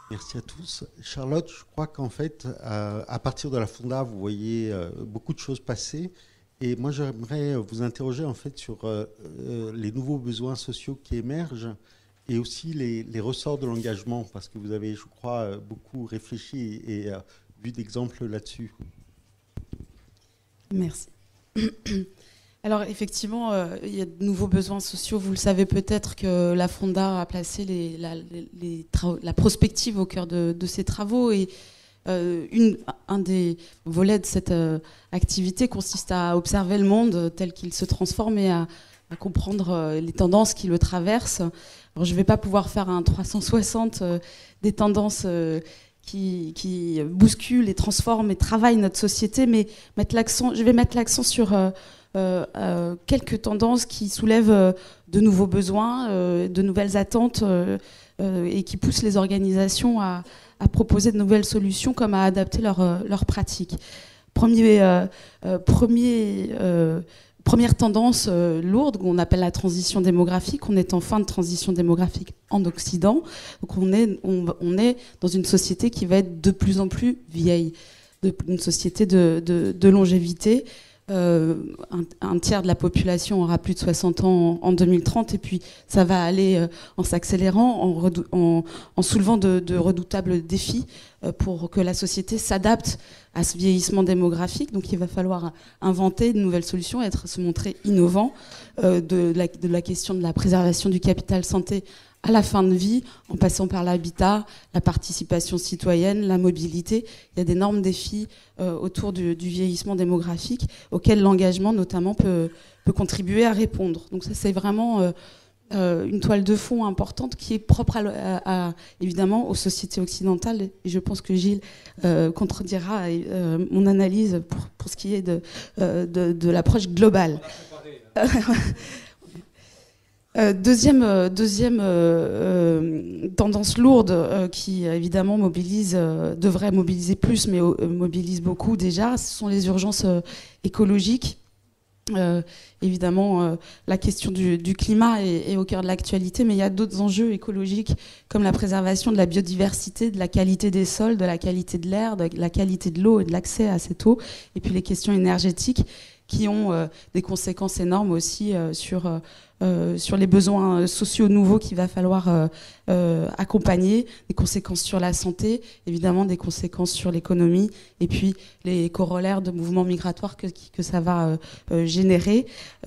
Merci à tous. Charlotte, je crois qu'en fait, à partir de la Fonda, vous voyez beaucoup de choses passer. Et moi, j'aimerais vous interroger en fait sur les nouveaux besoins sociaux qui émergent et aussi les ressorts de l'engagement, parce que vous avez, je crois, beaucoup réfléchi et vu d'exemples là-dessus. Merci. Alors effectivement, il y a de nouveaux besoins sociaux. Vous le savez peut-être que la Fonda a placé la prospective au cœur de ses travaux. Et un des volets de cette activité consiste à observer le monde tel qu'il se transforme et à comprendre les tendances qui le traversent. Alors, je ne vais pas pouvoir faire un 360 des tendances qui bousculent et transforment et travaillent notre société, mais je vais mettre l'accent sur quelques tendances qui soulèvent de nouveaux besoins, de nouvelles attentes et qui poussent les organisations à proposer de nouvelles solutions comme à adapter leurs pratiques. Première tendance lourde qu'on appelle la transition démographique. On est en fin de transition démographique en Occident. Donc on est dans une société qui va être de plus en plus vieille, une société de longévité. Un tiers de la population aura plus de 60 ans en 2030 et puis ça va aller en s'accélérant, en soulevant de redoutables défis pour que la société s'adapte à ce vieillissement démographique. Donc il va falloir inventer de nouvelles solutions, se montrer innovant de la question de la préservation du capital santé à la fin de vie, en passant par l'habitat, la participation citoyenne, la mobilité. Il y a d'énormes défis autour du vieillissement démographique auxquels l'engagement notamment peut contribuer à répondre. Donc ça c'est vraiment une toile de fond importante qui est propre évidemment aux sociétés occidentales, et je pense que Gilles contredira mon analyse pour ce qui est de l'approche globale. Deuxième tendance lourde qui évidemment devrait mobiliser plus, mais mobilise beaucoup déjà, ce sont les urgences écologiques. Évidemment, la question du climat est au cœur de l'actualité, mais il y a d'autres enjeux écologiques comme la préservation de la biodiversité, de la qualité des sols, de la qualité de l'air, de la qualité de l'eau et de l'accès à cette eau, et puis les questions énergétiques qui ont des conséquences énormes aussi sur les besoins sociaux nouveaux qu'il va falloir accompagner, des conséquences sur la santé, évidemment des conséquences sur l'économie, et puis les corollaires de mouvements migratoires que ça va générer.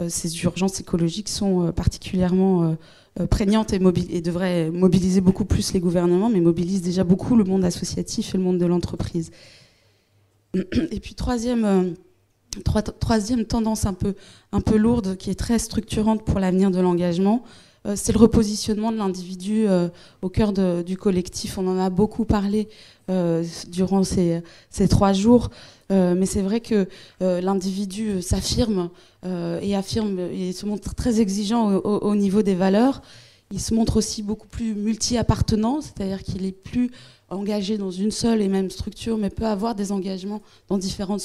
Ces urgences écologiques sont particulièrement prégnantes et devraient mobiliser beaucoup plus les gouvernements, mais mobilisent déjà beaucoup le monde associatif et le monde de l'entreprise. Et puis troisième tendance un peu lourde qui est très structurante pour l'avenir de l'engagement, c'est le repositionnement de l'individu au cœur du collectif. On en a beaucoup parlé durant ces 3 jours, mais c'est vrai que l'individu s'affirme et se montre très exigeant au niveau des valeurs. Il se montre aussi beaucoup plus multi-appartenant, c'est-à-dire qu'il est plus engagé dans une seule et même structure, mais peut avoir des engagements dans différents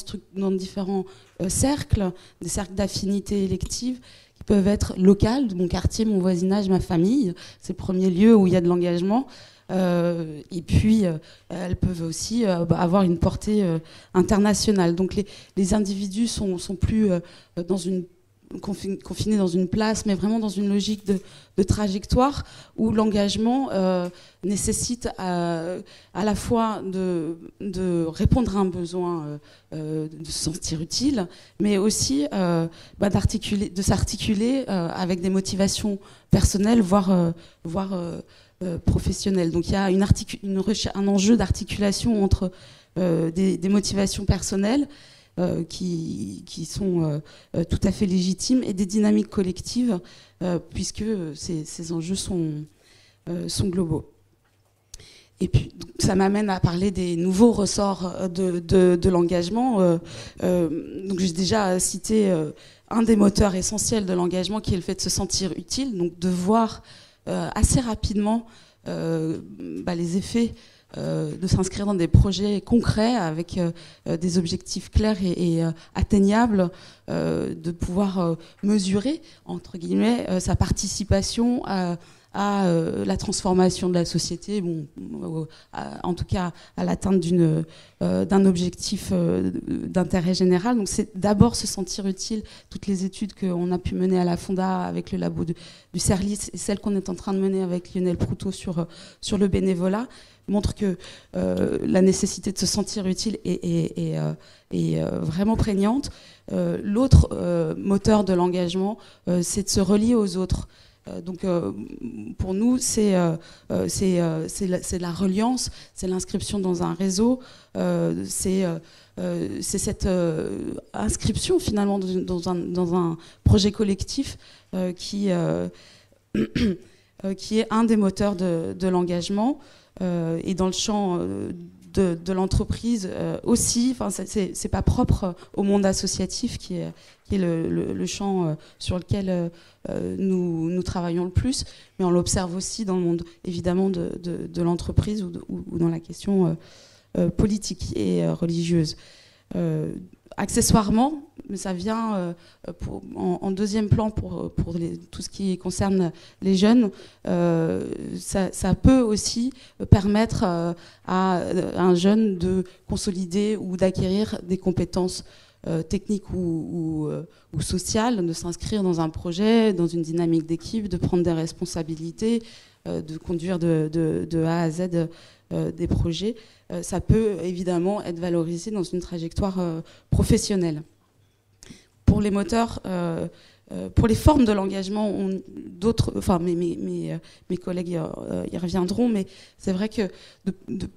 cercles, des cercles d'affinité élective qui peuvent être locales, mon quartier, mon voisinage, ma famille, c'est le premier lieu où il y a de l'engagement. Et puis, elles peuvent aussi avoir une portée internationale. Donc les individus sont plus confinés dans une place, mais vraiment dans une logique de trajectoire où l'engagement nécessite à la fois de répondre à un besoin de se sentir utile, mais aussi de s'articuler avec des motivations personnelles, voire professionnelles. Donc il y a un enjeu d'articulation entre des motivations personnelles qui sont tout à fait légitimes et des dynamiques collectives puisque ces enjeux sont globaux. Et puis ça m'amène à parler des nouveaux ressorts de l'engagement. Donc j'ai déjà cité un des moteurs essentiels de l'engagement qui est le fait de se sentir utile, donc de voir assez rapidement les effets de s'inscrire dans des projets concrets avec des objectifs clairs et atteignables, de pouvoir mesurer, entre guillemets, sa participation à à la transformation de la société, en tout cas à l'atteinte d'un objectif d'intérêt général. Donc c'est d'abord se sentir utile. Toutes les études qu'on a pu mener à la Fonda avec le labo du CERLIS et celles qu'on est en train de mener avec Lionel Proutot sur le bénévolat montrent que la nécessité de se sentir utile est vraiment prégnante. L'autre moteur de l'engagement, c'est de se relier aux autres. Donc pour nous, c'est de la reliance, c'est l'inscription dans un réseau, c'est cette inscription finalement dans un projet collectif qui est un des moteurs de l'engagement. Et dans le champ de l'entreprise aussi, enfin c'est pas propre au monde associatif qui est le champ sur lequel nous travaillons le plus, mais on l'observe aussi dans le monde évidemment de l'entreprise ou dans la question politique et religieuse. Accessoirement, mais ça vient en deuxième plan pour tout ce qui concerne les jeunes, ça peut aussi permettre à un jeune de consolider ou d'acquérir des compétences techniques ou sociales, de s'inscrire dans un projet, dans une dynamique d'équipe, de prendre des responsabilités, de conduire de A à Z des projets. Ça peut évidemment être valorisé dans une trajectoire professionnelle. Pour les moteurs, pour les formes de l'engagement, mes collègues y reviendront, mais c'est vrai que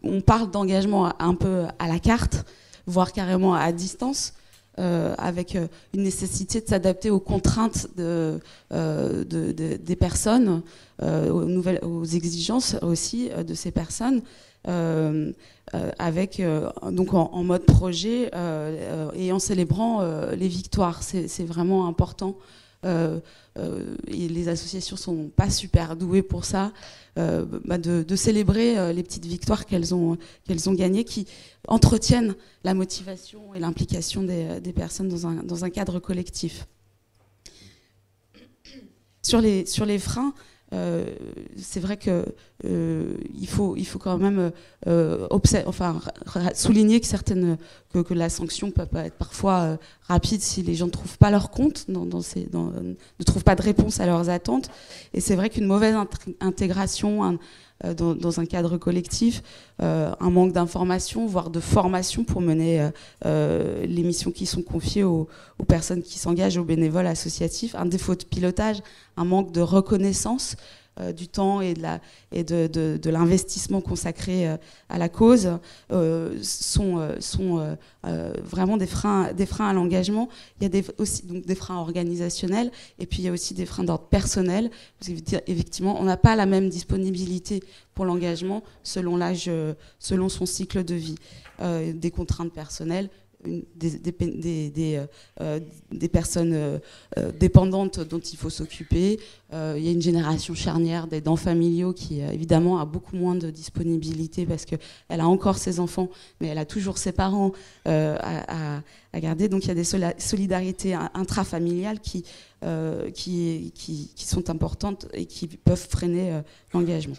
on parle d'engagement un peu à la carte, voire carrément à distance, avec une nécessité de s'adapter aux contraintes des personnes, aux exigences aussi de ces personnes. Avec donc en mode projet et en célébrant les victoires, c'est vraiment important. Et les associations sont pas super douées pour ça, de célébrer les petites victoires qu'elles ont gagnées, qui entretiennent la motivation et l'implication des personnes dans un cadre collectif. Sur les freins, c'est vrai que il faut quand même souligner que la sanction peut être parfois rapide si les gens ne trouvent pas leur compte, ne trouvent pas de réponse à leurs attentes. Et c'est vrai qu'une mauvaise intégration dans un cadre collectif, un manque d'information, voire de formation pour mener les missions qui sont confiées aux personnes qui s'engagent, aux bénévoles associatifs, un défaut de pilotage, un manque de reconnaissance du temps et de l'investissement consacré à la cause sont vraiment des freins à l'engagement. Il y a aussi donc des freins organisationnels et puis il y a aussi des freins d'ordre personnel. Parce qu'effectivement, on n'a pas la même disponibilité pour l'engagement selon l'âge, selon son cycle de vie. Des contraintes personnelles, des personnes dépendantes dont il faut s'occuper. Il y a une génération charnière d'aidants familiaux qui évidemment a beaucoup moins de disponibilité parce qu'elle a encore ses enfants, mais elle a toujours ses parents à garder. Donc il y a des solidarités intrafamiliales qui sont importantes et qui peuvent freiner l'engagement.